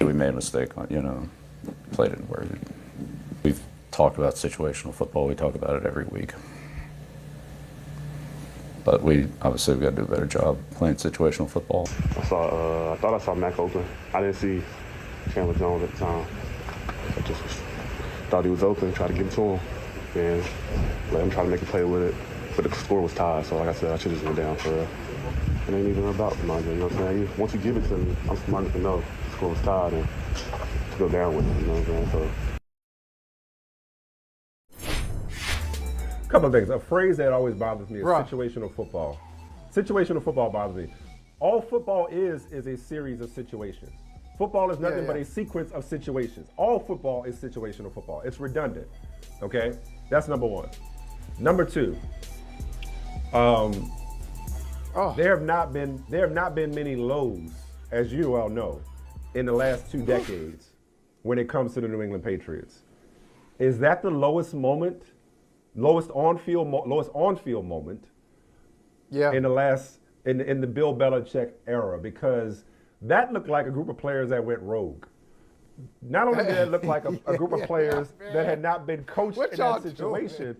We made a mistake on, play didn't work. We've talked about situational football. We talk about it every week. But we've got to do a better job playing situational football. I thought I saw Mac open. I didn't see Chandler Jones at the time. I just thought he was open, tried to get to him, and let him try to make a play with it. But the score was tied, so like I said, I should have just went down for it. It ain't even about Samaj, you know what I'm saying? Once you give it to me, I'm smart enough to know the score was tied and to go down with it, you know what I'm saying? So. Couple of things. A phrase that always bothers me is situational football. Situational football bothers me. All football is a series of situations. Football is nothing but a sequence of situations. All football is situational football. It's redundant. Okay? That's number one. Number two, there have not been many lows, as you all know, in the last 2 decades when it comes to the New England Patriots. Is that the lowest moment? Lowest on-field moment in the Bill Belichick era, because that looked like a group of players that went rogue. Not only did it look like a group of players that had not been coached in that situation,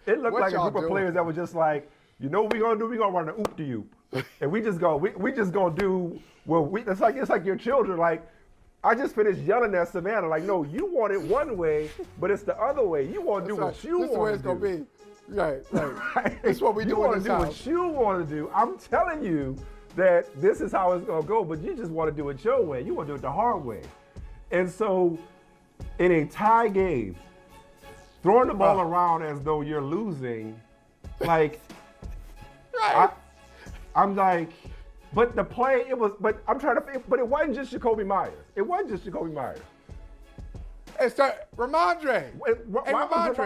it looked like a group of players that were just like, you know what we're gonna do? We're gonna run an oop-de-oop. And we just gonna do it's like your children, like, I just finished yelling at Savannah, like, no, you want it one way, but it's the other way. You want to do what you want to do. This is the way it's going to be. Right. It's what we do in this house. You want to do what you want to do. I'm telling you that this is how it's going to go, but you just want to do it your way. You want to do it the hard way. And so, in a tie game, throwing the ball around as though you're losing, like, I'm like, but the play, but it wasn't just Jacoby Myers. It wasn't just Jacoby Myers. It's Ramondre.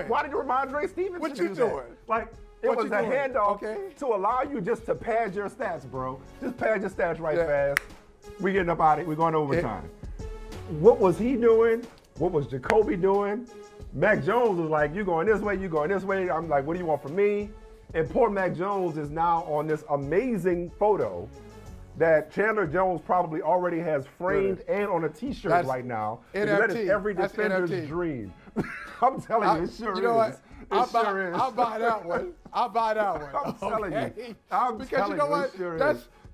Why did Ramondre Stevenson What you do doing? that? Like, it was a handoff to allow you just to pad your stats, bro. Just pad your stats fast. We getting up out of it. We're going to overtime. What was he doing? What was Jacoby doing? Mac Jones was like, you going this way, you going this way. I'm like, what do you want from me? And poor Mac Jones is now on this amazing photo that Chandler Jones probably already has framed and on a T-shirt right now. NFT. That is every defender's dream. I'm telling you, it sure is. You know what? I'll buy that one. I'm telling you. Because you know what?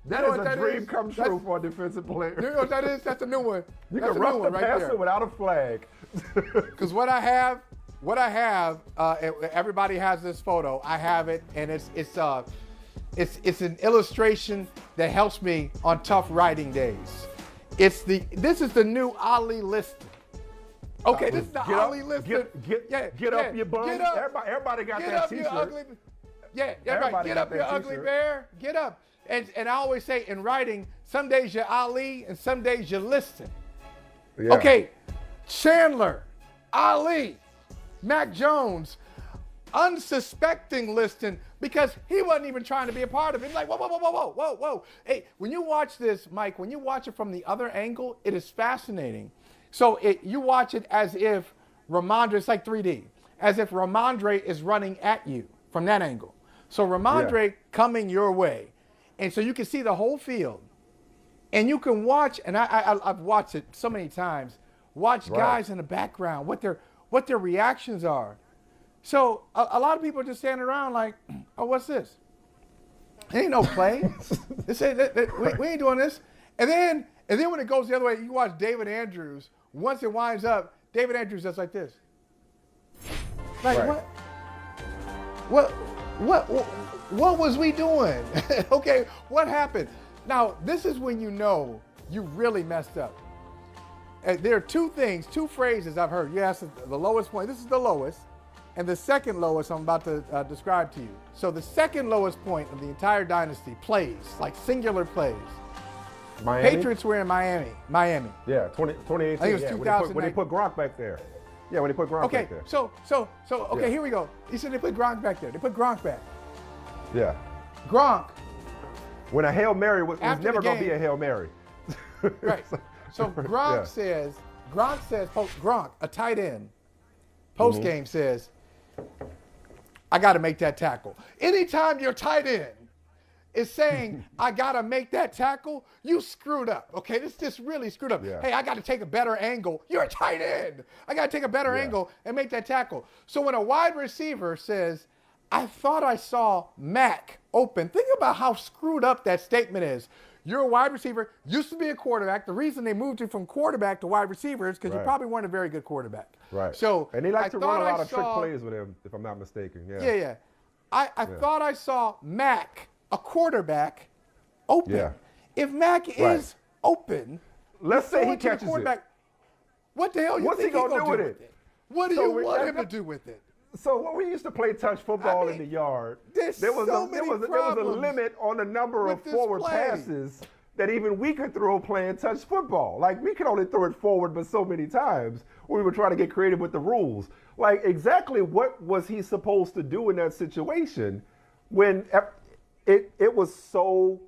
That is a dream come true for a defensive player. You know what that is? That's a new one. You can rough the passer without a flag. Because what I have, everybody has this photo. I have it, and it's an illustration that helps me on tough writing days. This is the new Ali listing. Okay, this is the Ali listing. Get up, you bum. Everybody got that T-shirt. Get up, you ugly bear. Get up. And I always say in writing, some days you're Ali and some days you're listing. Yeah. Okay, Chandler, Ali, Mac Jones, unsuspecting listing because he wasn't even trying to be a part of it. He's like, whoa. Hey, when you watch this, Mike, when you watch it from the other angle, it is fascinating. So you watch it as if Ramondre, it's like 3D, as if Ramondre is running at you from that angle. So Ramondre coming your way. And so you can see the whole field. And you can watch, and I've watched it so many times, guys in the background, what their reactions are. So a lot of people are just standing around like, oh, what's this? It ain't no play. We ain't doing this. And then when it goes the other way, you watch David Andrews. Once it winds up, David Andrews does like this. Like what was we doing? Okay, what happened? Now, this is when you know you really messed up. There are two phrases I've heard. You asked the lowest point. This is the lowest. And the second lowest I'm about to describe to you. So the second lowest point of the entire dynasty, plays, like singular plays. Miami? Patriots were in Miami. Yeah, 2018. I think it was 2009. When they put Gronk back there. Yeah, when they put Gronk back there. Okay, here we go. He said they put Gronk back there. They put Gronk back. Yeah. Gronk. When a Hail Mary was never going to be a Hail Mary. Right. So Gronk says, Gronk, a tight end, post game says, I got to make that tackle. Anytime you're tight end, is saying, I got to make that tackle, you screwed up. Okay, this just really screwed up. Yeah. Hey, I got to take a better angle. You're a tight end. I got to take a better angle and make that tackle. So when a wide receiver says, I thought I saw Mac open, think about how screwed up that statement is. You're a wide receiver, used to be a quarterback. The reason they moved you from quarterback to wide receiver is because you probably weren't a very good quarterback. Right. So and they like to run a lot of trick saw, plays with him, if I'm not mistaken. Yeah. I thought I saw Mac, a quarterback, open. Yeah. If Mac is open, let's say he catches it. What the hell you What's think he gonna do with it? What do you want him to do with it? So when we used to play touch football in the yard, there was a limit on the number of forward passes that even we could throw playing touch football. Like, we could only throw it forward but so many times. We were trying to get creative with the rules. Like, exactly what was he supposed to do in that situation when it was so,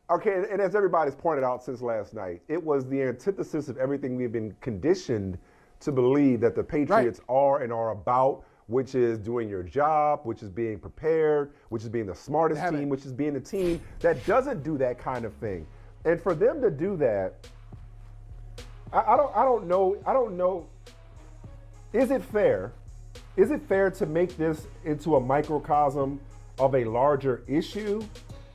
okay, and as everybody's pointed out since last night, it was the antithesis of everything we've been conditioned to believe that the Patriots are and are about, which is doing your job, which is being prepared, which is being the smartest team, which is being the team that doesn't do that kind of thing. And for them to do that, I don't know. Is it fair? Is it fair to make this into a microcosm of a larger issue,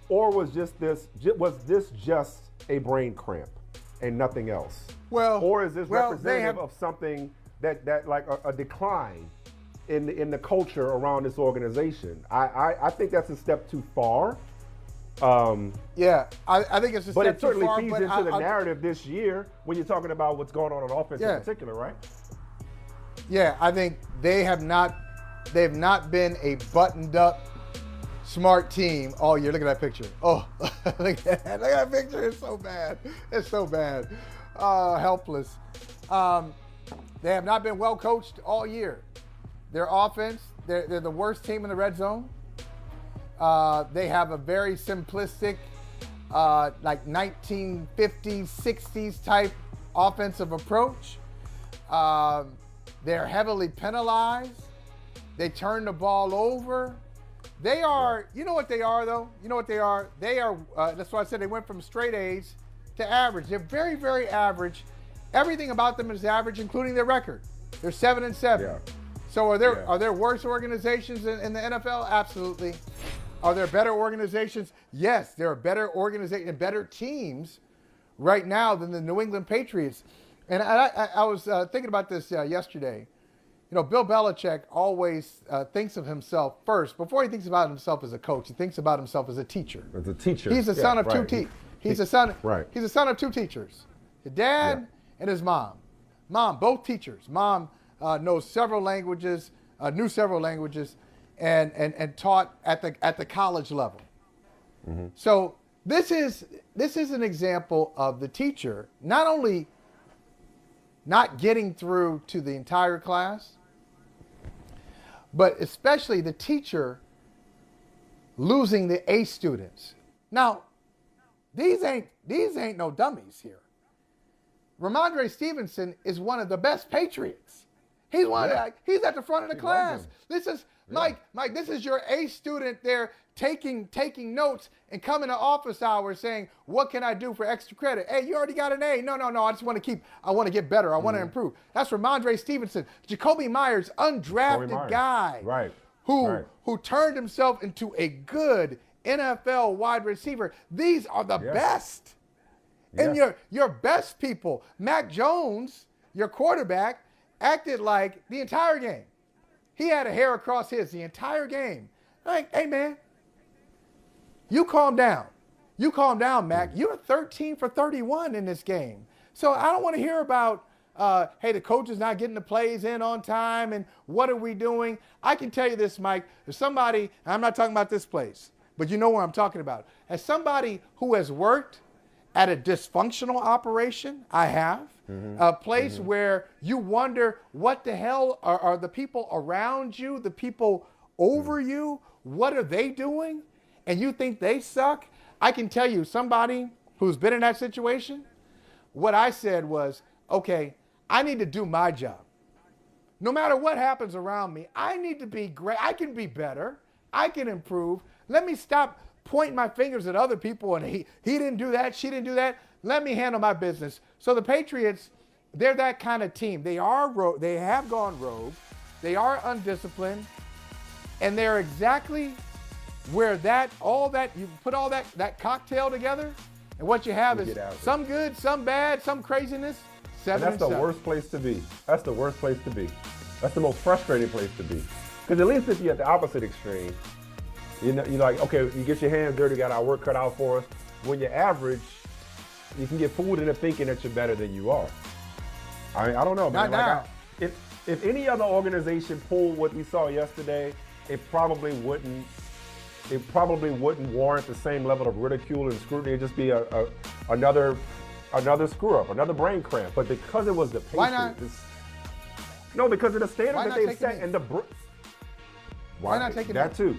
or was this just a brain cramp and nothing else? Well, or is this representative of something that like a decline in the culture around this organization? I think that's a step too far. I think it's a step too far. But it certainly feeds into the narrative this year when you're talking about what's going on offense in particular, right? Yeah, I think they've not been a buttoned up, smart team all year. Look at that picture. Oh, look at that picture. It's so bad. It's so bad. Helpless. They have not been well coached all year. Their offense, they're the worst team in the red zone. They have a very simplistic, like 1950s, 60s type offensive approach. They're heavily penalized. They turn the ball over. They are, you know what they are though? You know what they are? They are, that's why I said they went from straight A's to average. They're very, very average. Everything about them is average, including their record. They're 7-7. Yeah. So are there worse organizations in the NFL? Absolutely. Are there better organizations? Yes, there are better organizations and better teams right now than the New England Patriots. And I was thinking about this yesterday. You know, Bill Belichick always thinks of himself first. Before he thinks about himself as a coach, he thinks about himself as a teacher. As a teacher. He's the son of two teachers. He's the son of two teachers. His dad and his mom. Mom, both teachers. Mom knows several languages, knew several languages, and taught at the college level. Mm-hmm. So this is an example of the teacher not only not getting through to the entire class, but especially the teacher losing the A students. Now, these ain't no dummies here. Ramondre Stevenson is one of the best Patriots. He's he's at the front of the class. This is Mike, this is your A student there taking notes and coming to office hours saying, what can I do for extra credit? Hey, you already got an A. No, I just want to get better. I want to improve. That's Ramondre Stevenson. Jacoby Myers, undrafted guy. Who turned himself into a good NFL wide receiver. These are the best. And your best people, Mac Jones, your quarterback, acted like the entire game. He had a hair across the entire game. Like, hey, man, you calm down. You calm down, Mac. You're 13 for 31 in this game. So I don't want to hear about, hey, the coach is not getting the plays in on time and what are we doing? I can tell you this, Mike. There's somebody, I'm not talking about this place, but you know where I'm talking about. As somebody who has worked at a dysfunctional operation, I have, a place where you wonder what the hell are the people around you, the people over you, what are they doing? And you think they suck? I can tell you, somebody who's been in that situation, what I said was, okay, I need to do my job. No matter what happens around me, I need to be great. I can be better. I can improve. Let me stop pointing my fingers at other people and he didn't do that, she didn't do that. Let me handle my business. So the Patriots, they're that kind of team. They have gone rogue. They are undisciplined. And they're exactly where you put all that cocktail together, and what you have is some good, some bad, some craziness. And that's the worst place to be. That's the worst place to be. That's the most frustrating place to be. Because at least if you're at the opposite extreme, you're like, okay, you get your hands dirty, got our work cut out for us. When you're average, you can get fooled into thinking that you're better than you are. I don't know, man. Not now. If any other organization pulled what we saw yesterday, it probably wouldn't warrant the same level of ridicule and scrutiny. It'd just be another screw up, another brain cramp. But because it was the Patriots, why not? No, because of the standard that they've set and the. Why not take it? That too.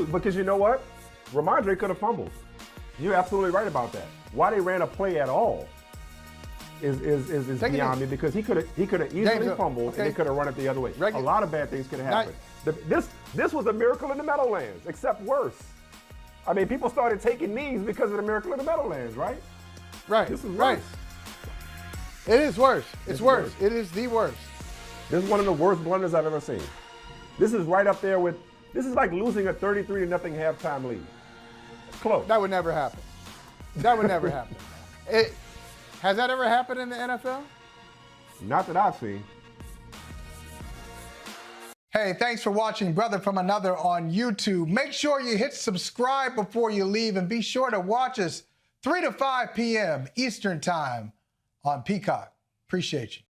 Because you know what, Ramondre could have fumbled. You're absolutely right about that. Why they ran a play at all is beyond me, because he could have easily fumbled and they could have run it the other way. A lot of bad things could have happened. This was a miracle in the Meadowlands, except worse. I mean, people started taking knees because of the miracle in the Meadowlands, right? Right. This is worse. Right. It is worse. It's worse. It is the worst. This is one of the worst blunders I've ever seen. This is right up there with. This is like losing a 33-0 halftime lead. Close. That would never happen. That would never happen. Has that ever happened in the NFL? Not that I've seen. Hey, thanks for watching Brother from Another on YouTube. Make sure you hit subscribe before you leave, and be sure to watch us 3 to 5 p.m. Eastern Time on Peacock. Appreciate you.